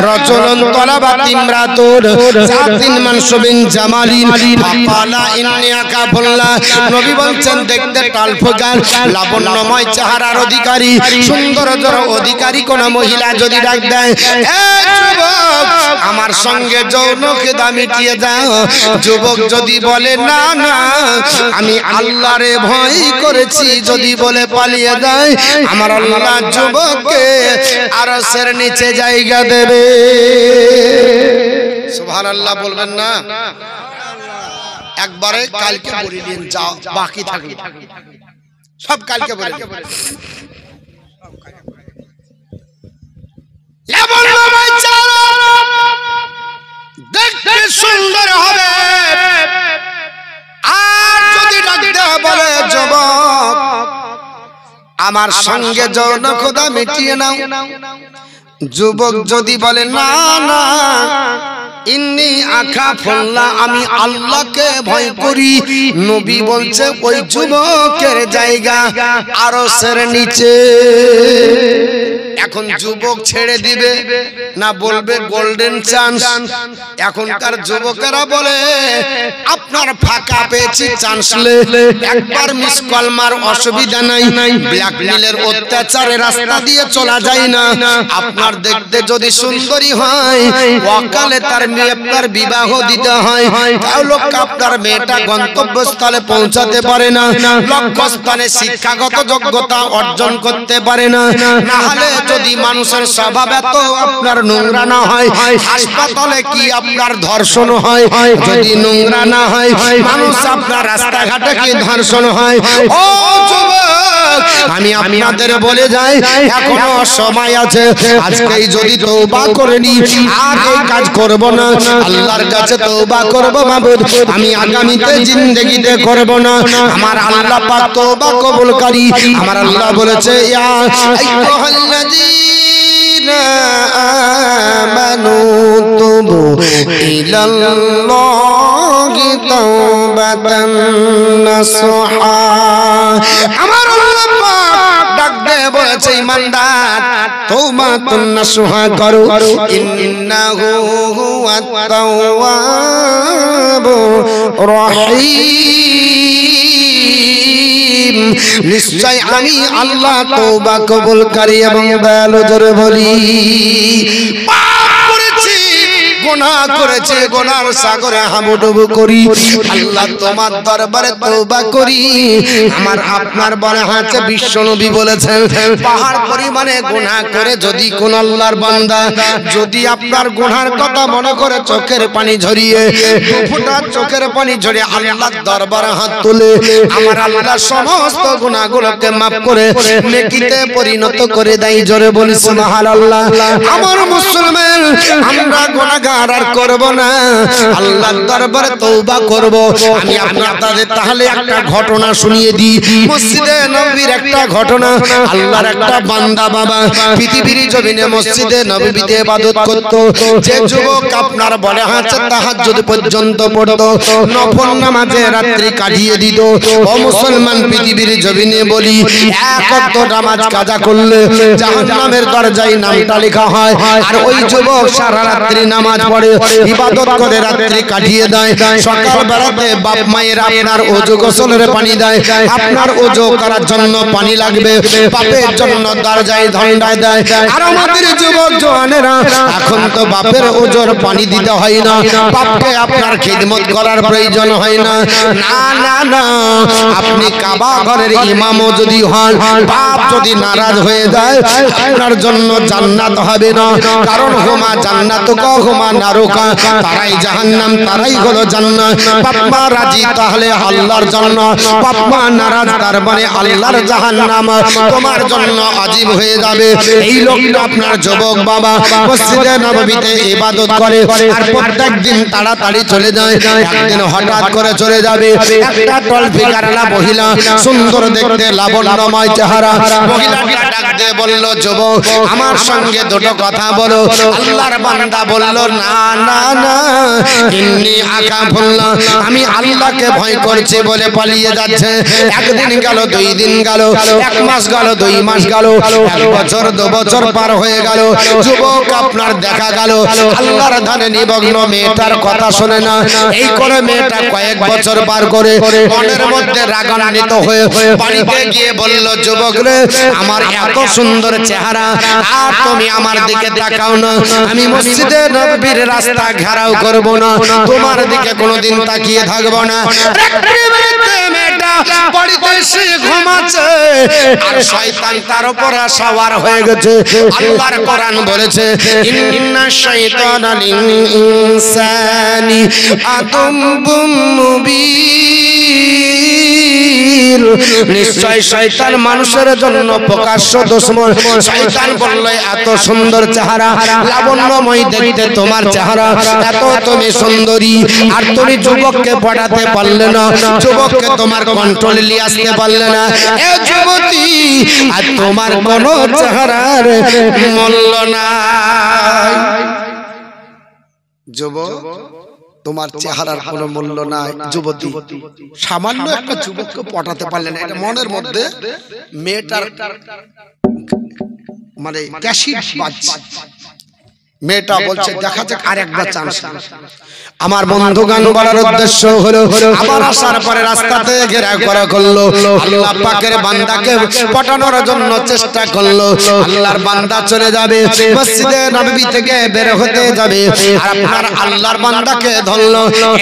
রাজুলুন তালাবাত ইমরাতুন জাতিন মানসুবিন জামালিন ফাকালা ইন্নী আকাফুল্লাহ নবী বলছেন দেখতে টালফুগান লাবণ্যময় চেহারার অধিকারী সৌন্দর্যের অধিকারী কোন মহিলা যদি ডাক দেয় এ যুবক আমার সঙ্গে যৌন খেদা মিটিয়ে যাও যুবক যদি বলে না না আমি আল্লাহরে ভয় করেছি যদি বলে পালিয়ে যায় আমার আল্লাহ যুবককে আরশের নিচে জায়গা দেবে সুবহানাল্লাহ বলবেন না একবারে কালকে বলে দিন যাও বাকি থাকে সব কালকে বলে দেখতে সুন্দর হবে আর যদি ডাকতে বলে যুবক আমার সঙ্গে যৌন খোদা মিটিয়ে নাও যুবক যদি বলে না না ইন্নী আখাফুল্লাহ আমি আল্লাহকে ভয় করি নবী বলছে ওই যুবকের জায়গা আরশের নিচে এখন যুবক ছেড়ে দিবে না বলবে গোল্ডেন চান্স এখনকার যুবকেরা বলে আপনার ফাঁকা পেয়েছি চান্স একবার মিস কল মার অসুবিধা নাই ব্ল্যাকমেলের অত্যাচারে রাস্তা দিয়ে চলা যায় না আপনার দেখতে যদি সুন্দরী হয় ওয়াকালে তার মেয়ে আপনার বিবাহ দিতে হয় তাহলে আপনার মেয়েটা গন্তব্যস্থলে পৌঁছাতে পারে না লক্ষ্যস্থানে শিক্ষাগত যোগ্যতা অর্জন করতে পারে না না হলে যদি মানুষের স্বভাব এত আপনার নোংরা না হয় হাসপাতালে কি আপনার ধর্ষণ হয় যদি নোংরা না হয় মানুষ আপনার রাস্তাঘাটে কি ধর্ষণ হয় ও যুবক আমি আপনাদের বলে যাই এখনো সময় আছে আজকেই যদি তওবা করে নি আর এই কাজ করব না আল্লাহর কাছে তওবা করব মাবুদ আমি আগামীতে জিন্দেগিতে করব না আমার আল্লাহ পাক তওবা কবুলকারী আমার আল্লাহ বলেছে ইয়া আইয়ুহাল্লাযীনা আমানু তুবু ইলাল্লাহি তাওবাতান নাসুহা আমার আল্লাহ পাক ডাক দিয়ে বলেছে ঈমানদার তাওবাতুন নাসুহা করো ইন্নাহু হুয়াত তাওয়াবুর রহিম নিশ্চয় আমি আল্লাহ তওবা কবুলকারী এবং দয়ালু জোরে বলি পাপ করেছি গুনাহ করেছি গুনার সাগরে হাবুডুবু করি আল্লাহ তোমার দরবারে তওবা করি আমার আপনার বলে আছে বিশ্বনবী বলেছেন পাহাড় পরিমাণে গুনাহ করে যদি কোন আল্লাহর বান্দা যদি আপনার গুনার কথা মনে করে চোখের পানি ঝরিয়ে ফুটা চোখের পানি ঝরিয়ে আল্লাহর দরবারে হাত তুলে আমার আল্লাহ সমস্ত গুনাহগুলোকে maaf করে নেকিতে পরিণত করে দেয় জোরে বলি সুবহানাল্লাহ আমার মুসলমান আমরা গুনাহগার আপনার আর করব না, আল্লাহর দরবারে তওবা করব। আমি আপনাদের তাহলে একটা ঘটনা শুনিয়ে দিই, মসজিদে নববীর একটা ঘটনা। আল্লাহর একটা বান্দা বাবা পৃথিবীর জমিনে মসজিদে নববীতে ইবাদত করত। যে যুবক আপনার বলে হাতে তাহাজ্জুদ পর্যন্ত পড়তো, নফল নামাজে রাত্রি কাটিয়ে দিত। ও মুসলমান, পৃথিবীর জমিনে বলি এক ওয়াক্ত নামাজ কাজা করলে জাহান্নামের দরজায় নামটা লেখা হয়। আর ওই যুবক সারা রাত্রি নামাজ পড়ে, ইবাদত করে রাত্রি কাটিয়ে দেয়। সকাল বেলাতে বাপ মায়ের আপনার ওযু গোসলের পানি দেয়, আপনার ওযু করার জন্য পানি লাগবে, বাপের জন্য দরজায় ধন্ডায় দেয়। আর আমাদের যুবক জওয়ানেরা এখন তো বাপের ওযুর পানি দিতে হয় না, বাপকে আপনার খিদমত করার প্রয়োজন হয় না। না না না, আপনি কাবা ঘরের ইমামও যদি হন, বাপ যদি নারাজ হয়ে যায় আপনার জন্য জান্নাত হবে না। কারণ হুমা জান্নাত কা হুমা নারুকা, তারাই জাহান্নাম তারাই হলো জান্নাত। বাপ মা রাজি তাহলে আল্লাহর জন্য, বাপ মা নারাজ তার মানে আল্লাহর জাহান্নাম তোমার জন্য আজীব হয়ে যাবে। এই লোকটা আপনার যুবক বাবা মসজিদে নববীতে ইবাদত করে আর প্রত্যেকদিন তাড়াতাড়ি চলে যায়। একদিন হঠাৎ করে চলে যাবে একটা টলফিকারলা মহিলা, সুন্দর দেখতে লাবণ্যময় চেহারা। মহিলাটা ডাক দিয়ে বলল, যুবক আমার সঙ্গে দুটো কথা বলো। আল্লাহর বান্দা বলল, না না না, ইন্নী আখাফুল্লাহ, আমি আল্লাহকে ভয় করছি বলে পালিয়ে যাচ্ছে। একদিন গেল, 2 দিন গেল, 1 মাস গেল, 2 মাস গেল, 1 বছর 2 বছর পার হয়ে গেল। যুবক আপনার দেখা গেল আল্লাহর ধানে নিমগ্ন, মেয়েটার কথা শোনে না। এই করে মেয়েটা কয়েক বছর পার করে মনের মধ্যে রাগান্বিত হয়ে বাড়িতে গিয়ে বলল, যুবক রে, আমার এত সুন্দর চেহারা আর তুমি আমার দিকে তাকাও না, আমি মসজিদে নববীর রাস্তা ঘেরাও করব না, তোমার দিকে কোনোদিন তাকিয়ে থাকবো না। বাড়িতে এসে ঘুমাচ্ছে আর শয়তান তার উপর সওয়ার হয়ে গেছে। আল্লাহর কোরআন বলেছে, ইন্নাশ শাইতানা লিল ইনসানি আদুম্বুম মুবিন, নিশ্চয় শয়তান মানুষের জন্য প্রকাশ্য দুশমন। শয়তান বলল, এত সুন্দর চেহারা, লাবণ্যময় দেখতে তোমার চেহারা, এত তুমি সুন্দরী, আর তুমি যুবককে পড়াতে পারলে না, যুবককে তোমার কন্ট্রোলে নিয়ে আসতে পারলে না। এ যুবতী, আর তোমার কোন চেহারার মূল্য নাই। যুবক, তোমার চেহারার কোনো মূল্য নাই। যুবতী, সামান্য একটা যুবককে পটাতে পারলে না, এটা মনের মধ্যে মেয়েটার মানে ক্যাশিড বাজছে। মেয়েটা বলছে, দেখা যাক আর একবার চান্স। আমার বন্ধুগান বলার উদ্দেশ্য হলো, আবার আসার পরে রাস্তাতে ঘেরাও করা করলো, আল্লাহ পাকের বান্দাকে পটানোর জন্য চেষ্টা করলো। আল্লাহর বান্দা চলে যাবে, মসজিদে নববী থেকে বের হতে যাবে, আর আপনার আল্লাহর বান্দাকে ধরলো।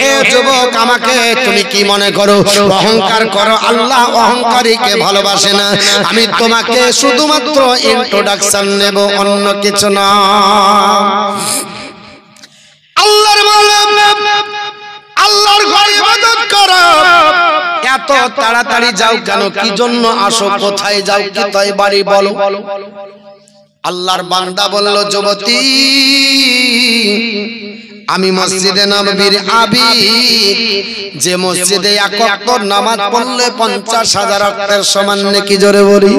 এ যুবক, আমাকে তুমি কি মনে করো? অহংকার করো? আল্লাহ অহংকারীকে ভালোবাসে না। আমি তোমাকে শুধুমাত্র ইন্ট্রোডাকশন নেব, অন্য কিছু না। আল্লাহর আল্লাহর ঘরে ইবাদত করো। এত তাড়াতাড়ি যাও কেন? কি জন্য আসো? কোথায় যাও? কি তাই বাড়ি বলো? আল্লাহর বান্দা বলল, যুবতী, আমি মসজিদে নববীর আবিদ, যে মসজিদে এক ওয়াক্ত নামাজ পড়লে 50,000 ওয়াক্তের সমান নেকি। জোরে বলি।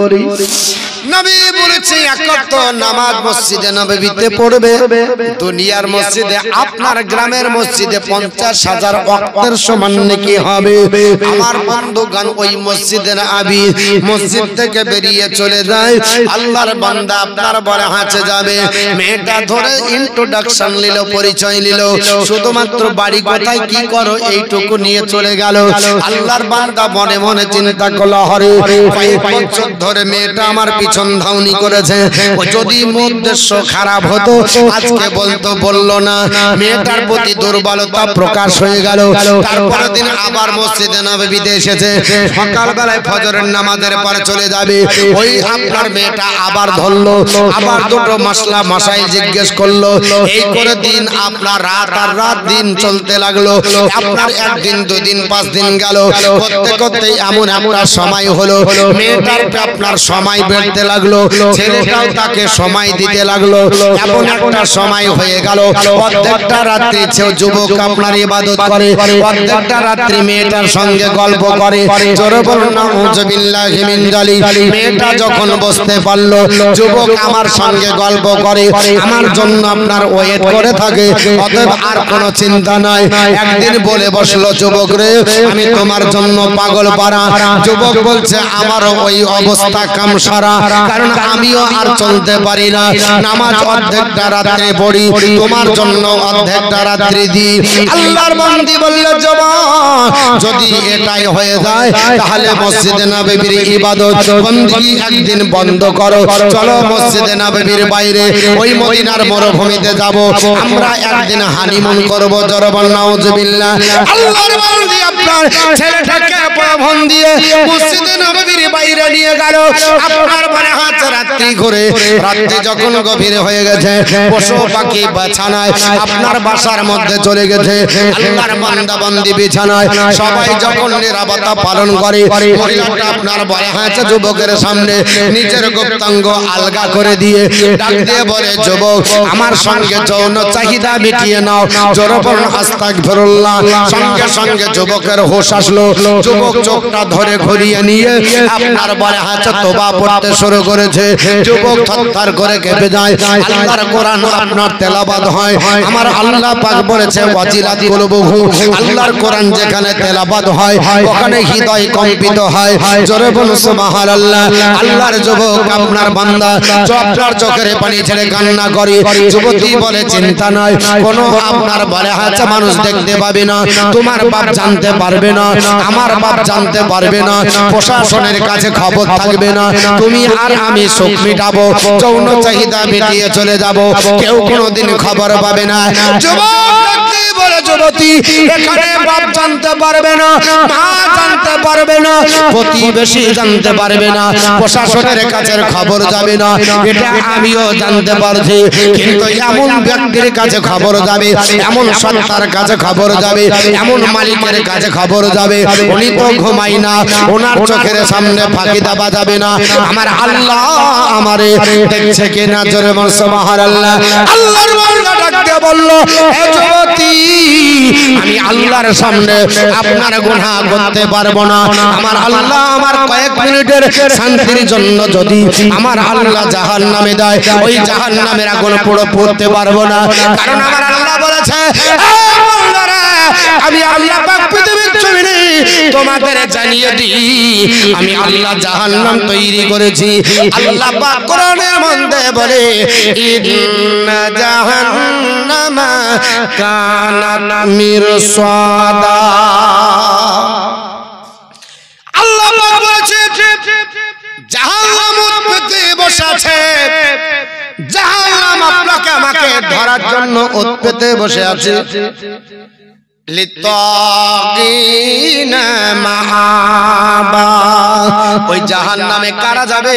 নবী বলেছে এক ওয়াক্ত নামাজ মসজিদে নববীতে পড়বে, দুনিয়ার মসজিদে, আপনার গ্রামের মসজিদে 50,000 ওয়াক্তের সমান নেকি হবে। আমার বন্ধুগণ, ওই মসজিদের আবিদ মসজিদ থেকে বেরিয়ে চলে যায়। আল্লাহর বান্দা আপনার বড় হাঁচে যাবে, মেয়েটা ধরে ইন্ট্রোডাকশন নিল, পরিচয় নিল, শুধুমাত্র বাড়ি কোথায়, কি করো, এইটুকু নিয়ে চলে গেল। আল্লাহর বান্দা মনে মনে চিন্তা করলো, হরে কয়েক বছর ধরে মেয়েটা আমার পিছন ধাউনি করেছে, যদি উদ্দেশ্য খারাপ হতো আজকে বলতো, বললো না। মেয়েটার প্রতি দুর্বলতা প্রকাশ হয়ে গেল। তারপরের দিন আবার মসজিদে নববীতে এসেছে, সকালবেলায় ফজরের নামাজের পরে চলে যাবে। ওই আপনার মেয়েটা আবার ধরলো, আবার দুটো মাসলা মাসাইল জিজ্ঞেস করলো। এই করে দিন আপনার রাত আর রাত দিন চলতে লাগলো। আপনার 1 দিন 2 দিন 5 দিন গেল, করতে করতে এমন একটা সময় হলো, মেয়েটার আপনার সময় বেড়তে লাগলো, ছেলেটাও তাকে সময় দিতে লাগলো। এমন একটা সময় হয়ে গেল, অর্ধেকটা রাত্রি যুবক আপনার ইবাদত করে, অর্ধেকটা রাত্রি মেয়েটার সঙ্গে গল্প করে। জোরে বলুন নাউযুবিল্লাহি মিন যালিক। মেয়েটা যখন বুঝতে পারলো যুবক আমার সঙ্গে গল্প করে, আমার জন্য আপনার ওয়েট করে থাকে, অতএব আর কোনো চিন্তা নাই। একদিন বলে বসলো, যুবক রে আমি তোমার জন্য পাগল পারা। যুবক বলছে আমারও ওই অবস্থা কামসারা, কারণ আমিও আর চলতে পারি না। নামাজ অর্ধেকটা রাত্রে পড়ি, তোমার জন্য অর্ধেকটা রাত্রি দিই। আল্লাহর বান্দি বলল, যুবক যদি এটাই হয়ে যায় তাহলে মসজিদে নববীর ইবাদত বندگی একদিন বন্ধ করো, চলো মসজিদে নববীর বাইরে ওই মদিনার মরুভূমিতে যাব, আমরা একদিন হানিমুন করব। জোরে বল নাউযুবিল্লাহ। আল্লাহর বান্দি আপনার ছেলেটাকে প্রলোভন দিয়ে মসজিদে নববীর বাইরে নিয়ে গেল। আপনার মনে হচ্ছে রাত্রি ঘুরে, রাত্রি যখন গভীর হয়ে গেছে, পশু পাখি বিছানায় আপনার বাসার মধ্যে চলে গেছে, আল্লাহর বান্দা বান্দি বিছানায়, সবাই যখন নিরাপত্তা পালন করে, মহিলাটা আপনার বলে হয়েছে যুবকের সামনে নিজের গুপ্তাঙ্গ আলগা করে দিয়ে ডাক দিয়ে বলে, যুবক আমার সঙ্গে যৌন চাহিদা মিটিয়ে নাও। জোরে বলুন আস্তাগফিরুল্লাহ। সঙ্গে সঙ্গে যুবকের হোশ আসলো, যুবক চোখটা ধরে ঘুরিয়ে নিয়ে আপনার বলে হয়েছে তওবা পড়তে শুরু করেছে। যুবক থরথর করে কেঁপে যায়। আল্লাহর কোরআন আপনার তেলাওয়াত হয়, আমার আল্লাহ পাক বলেছে ওয়াজিলাত কুলুবুহু, আল্লাহর কোরআন যেখানে তেলাওয়াত হয় ওখানে হৃদয় কম্পিত হয়। জোরে বলুন সুবহানাল্লাহ। আল্লাহর যুবক আপনার বান্দা আপনার চোখের পানি ছেড়ে কান্না করে। যুবতী বলে চিন্তা নাই, কোনো আপনার বলে আছে মানুষ দেখতে পাবে না, তোমার বাপ জানতে পারবে না, আমার বাপ জানতে পারবে না, প্রশাসনের কাছে খবর থাকবে না, তুমি আর আমি সুখ মিটাবো, যৌন চাহিদা মিটিয়ে চলে যাব, কেউ কোনোদিন খবর পাবে না। যুবতী এখানে বাপ জানতে পারবে না, মা জানতে পারবে না, প্রতিবেশী জানতে পারবে না, প্রশাসনের কাছে খবর যাবে না, এটা আমিও জানতে পারছি, কিন্তু এমন ব্যক্তির কাছে খবর যাবে, এমন সত্তার কাছে খবর যাবে, এমন মালিকের কাছে খবর যাবে, উনি তো ঘুমাই না, ওনার চোখের সামনে ফাঁকি দেওয়া যাবে না। আমার আল্লাহ আমারে দেখছে কিনা? জোরে বল সুবহানাল্লাহ। আল্লাহর বান্দা ডাকতে বলল, হে যুবতী আমি আল্লাহর সামনে আপনার গুনাহ করতে পারবো না। আমার আল্লাহ আমার কয়েক মিনিটের শান্তির জন্য যদি আমার আল্লাহ জাহান্নামে দেয়, ওই জাহান্নামের আগুন পড়তে পারবো না, কারণ আমার আল্লাহ বলেছে আমি আল্লাহ পাক পৃথিবীর জমিনে তোমাদের জানিয়ে দিই আমি আল্লাহ জাহান্নাম তৈরি করেছি। আল্লাহ পাক কোরআনের মধ্যে বলে ইন্না জাহান্নামা কানাত মিরসাদা। আল্লাহ পাক বলেছে জাহান্নাম উৎপেতে বসে আছে, জাহান্নাম আপনাকে আমাকে ধরার জন্য উৎপেতে বসে আছে। লিত্তাকিনা মাআবা, ওই জাহান্নামে কারা যাবে?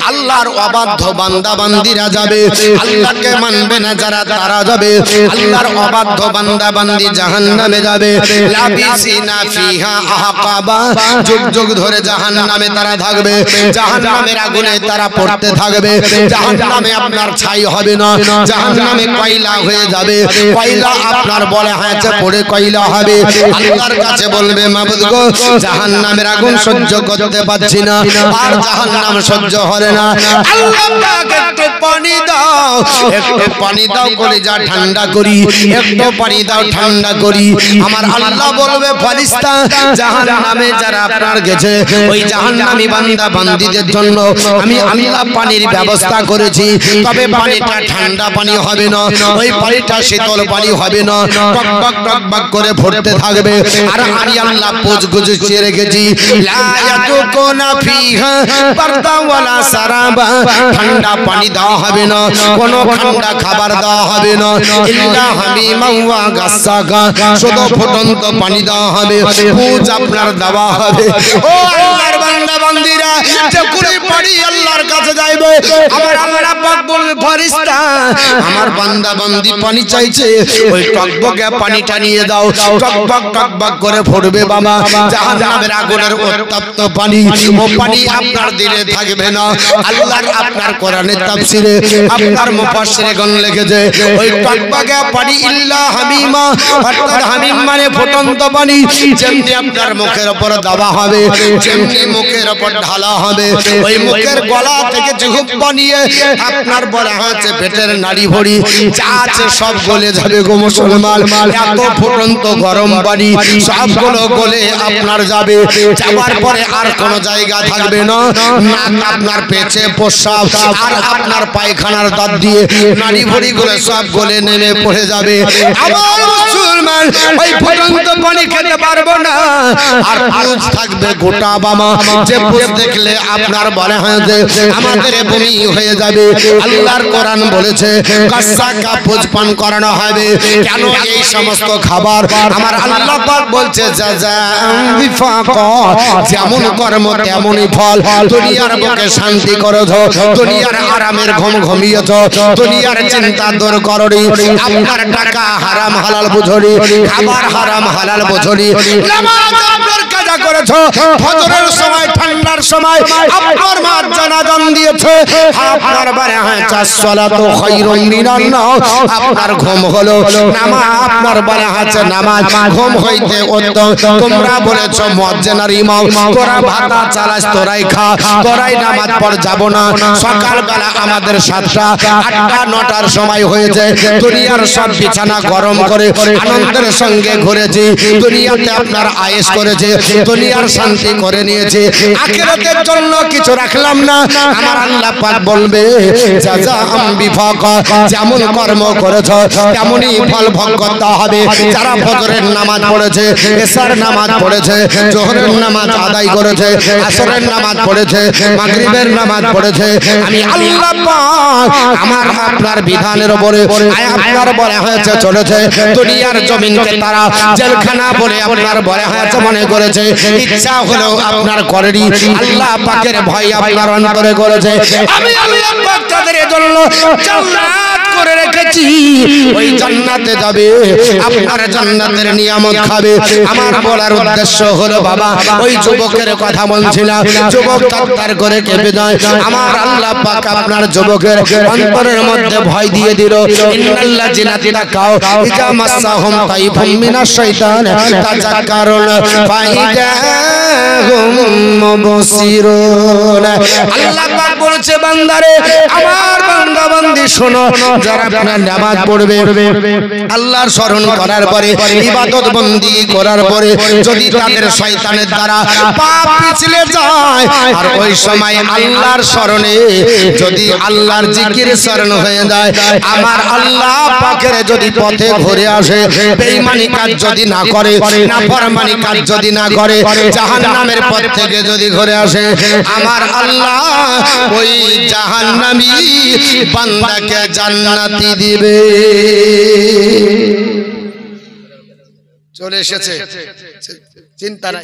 আল্লাহর অবাধ্য বান্দা বান্দীরা যাবে, আল্লাহকে মানবে না যারা তারা যাবে। আল্লাহর অবাধ্য বান্দা বান্দী জাহান্নামে যাবে। লাবিসিনা ফিহা আহকাবা, যুগ যুগ ধরে জাহান্নামে তারা থাকবে, জাহান্নামের আগুনে তারা পড়তে থাকবে, জাহান্নামে আপনার ছাই হবে না, জাহান্নামে কয়লা হয়ে যাবে, কয়লা আপনার বলে হয়েছে পড়ে কয়লা হবে। আল্লাহর কাছে বলবে মাবুদ গো জাহান্নামের আগুন সহ্য করতে পারছি না, আর জাহান্নাম সহ্য হবে না, আল্লাহ পাক একটু পানি দাও, একটু পানি দাও করে যা ঠান্ডা করি, একটু পানি দাও ঠান্ডা করি। আমার আল্লাহ বলবে ফেরেশতা জাহান্নামে যারা আপনার গেছে ওই জাহান্নামী বান্দা বান্দীদের জন্য আমি আল্লাহ পানির ব্যবস্থা করেছি, তবে পানিটা ঠান্ডা পানি হবে না, ওই পানিটা শীতল পানি হবে না, টকবক টকবক করে ভরতে থাকবে। আর আমি আল্লাহ পোজ গুছিয়ে রেখেছি লা ইয়াতুকুনা ফিহা বারদা ওয়ালা সারাবা, ঠান্ডা পানি দেওয়া হবে না, কোনো ঠান্ডা খাবার দেওয়া হবে না, ইল্লা হামিমা ওয়া গাসাকা, শুধু ফুটন্ত পানি দেওয়া হবে, পোজ আপনার দেওয়া হবে। ও আল্লাহর বান্দা বান্দীরা যখনই পানি আল্লাহর কাছে যাইবে আমার আল্লাহ পাক বলবে ফেরেশতা আমার বান্দা বান্দি পানি চাইছে ওই টকবকে পানিটা নিয়ে দাও টকবক টকবক করে পড়বে বাবা জাহান্নামের আগুনের উত্তপ্ত পানি ও পানি আপনার দিলে থাকবে না আল্লাহর আপনার কোরআনের তাফসীরে আপনার মুফাসসিরগণ লিখেছে ওই টকবকে পানি ইল্লা হামিমা অর্থাৎ হামিম মানে ফুটন্ত পানি যেমনি আপনার মুখের উপর দেওয়া হবে যেমনি মুখের উপর ঢালা হবে ওই মুখের গলা থেকে জিহ্বা বানিয়ে আপনার বলা হচ্ছে পেটের নাড়ি ভরি যা আছে সব গলে যাবে গো মুসলমান এত ফুটন্ত গরম পানি সবগুলো গলে আপনার যাবে যাওয়ার পরে আর কোন জায়গা থাকবে না নাক আপনার পেছে প্রস্রাব আর আপনার পায়খানার দাঁত দিয়ে নাড়ি ভরি গুলো সব গলে নেমে পড়ে যাবে আমার মুসলমান ওই ফুটন্ত পানি খেতে পারবো না আর পুজ থাকবে গোটা বামা যে পুজ দেখলে আপনার বলা হয় যে আমাদের বমি হয়ে যাবে আল্লাহর কোরআন বলেছে কাঁচা কাপুজ পান করানো হবে কেন এই সমস্ত খাবার আমার আল্লাহ পাক বলছে যেমন কর্ম তেমনই ফল দুনিয়ার বুকে শান্তি করো দুনিয়ার আরামের ঘুম ঘুমিয়েছ দুনিয়ার চিন্তা দূর করনি আপনার টাকা হারাম হালাল বুঝনি খাবার হারাম হালাল বুঝনি নামাজ আপনার কাজা করেছো ফজরের সময় ঠান্ডার সময় আপনার মা জানাজান দিয়েছে আপনার বারে হয় সালাতু খায়রুম মিনান নাওম আপনার ঘুম হলো নামাজ আপনার বারে আছে নামাজ ঘুম হইতে উত্তম তোমরা বলেছো মুয়াজ্জিন আর ইমাম তোরা ভাতা চালাস তোরাই খা তোরাই নামাজ পড় যাব না সকাল বেলা আমাদের 7টা 8টা 9টার সময় হয়েছে দুনিয়ার সব বিছানা গরম করে আনন্দের সঙ্গে ঘুরেছি দুনিয়াতে আপনার আয়েশ করেছে দুনিয়ার শান্তি করে নিয়েছে আখিরাতের জন্য কিছু রাখলাম না আমার আল্লাহ পাক বলবে জাযাআম বিফাকা যেমন কর্ম করেছো তেমনই ফল ভোগ করতে হবে যারা ফজরের নামাজ পড়েছে এশার নামাজ পড়েছে জোহরের নামাজ আদায় করেছে আসরের নামাজ পড়েছে মাগরিবের নামাজ পড়েছে আমি আল্লাহ পাক আমার আপনার বিধানের উপরে আপনার বলা হয়েছে চলেছে দুনিয়ার জমিনকে তারা জেলখানা বলে আপনার বলা হয়েছে মনে করেছে ইচ্ছা হলো আপনার করেনি আল্লাহ পাকের ভয় আপনার অন্তরে করেছে আমি আল্লাহ পাক তাদের জন্য জান্নাত করে রেখেছি ওই জান্নাতে যাবে আপনার জান্নাতের নিয়ামত খাবে আমার বলার উদ্দেশ্য হলো বাবা ওই যুবকের কথা বলছিলাম যুবক তার করে কেঁপে যায় আমার আল্লাহ পাক আপনার যুবকের অন্তরের মধ্যে ভয় দিয়ে দিল ইন্নাল্লাযিনা তাকাও ইজা মাসাহুম তাইফুম মিনাশ শাইতান তাযাক্কারুন ফাইদাহুম মুবসিরুন আল্লাহ পাক বলেছে বান্দারে আমার বান্দা বান্দি শোনো যারা আপনার নামাজ পড়বে আল্লাহর স্মরণ করার পরে ইবাদত বন্দি করার পরে যদি তাদের শয়তানের দ্বারা পাপ পিছলে যায় আর ওই সময় আল্লাহর স্মরণে যদি আল্লাহর জিকির স্মরণ হয়ে যায় আমার আল্লাহ পাকের যদি পথে ঘুরে আসে বেঈমানি কাজ যদি না করে নাফরমানি কাজ যদি না করে জাহান্নামের পথ থেকে যদি ঘুরে আসে আমার আল্লাহ ওই জাহান্নামী বান্দাকে জান্নাতি দিবে চলে এসেছে চিন্তা নাই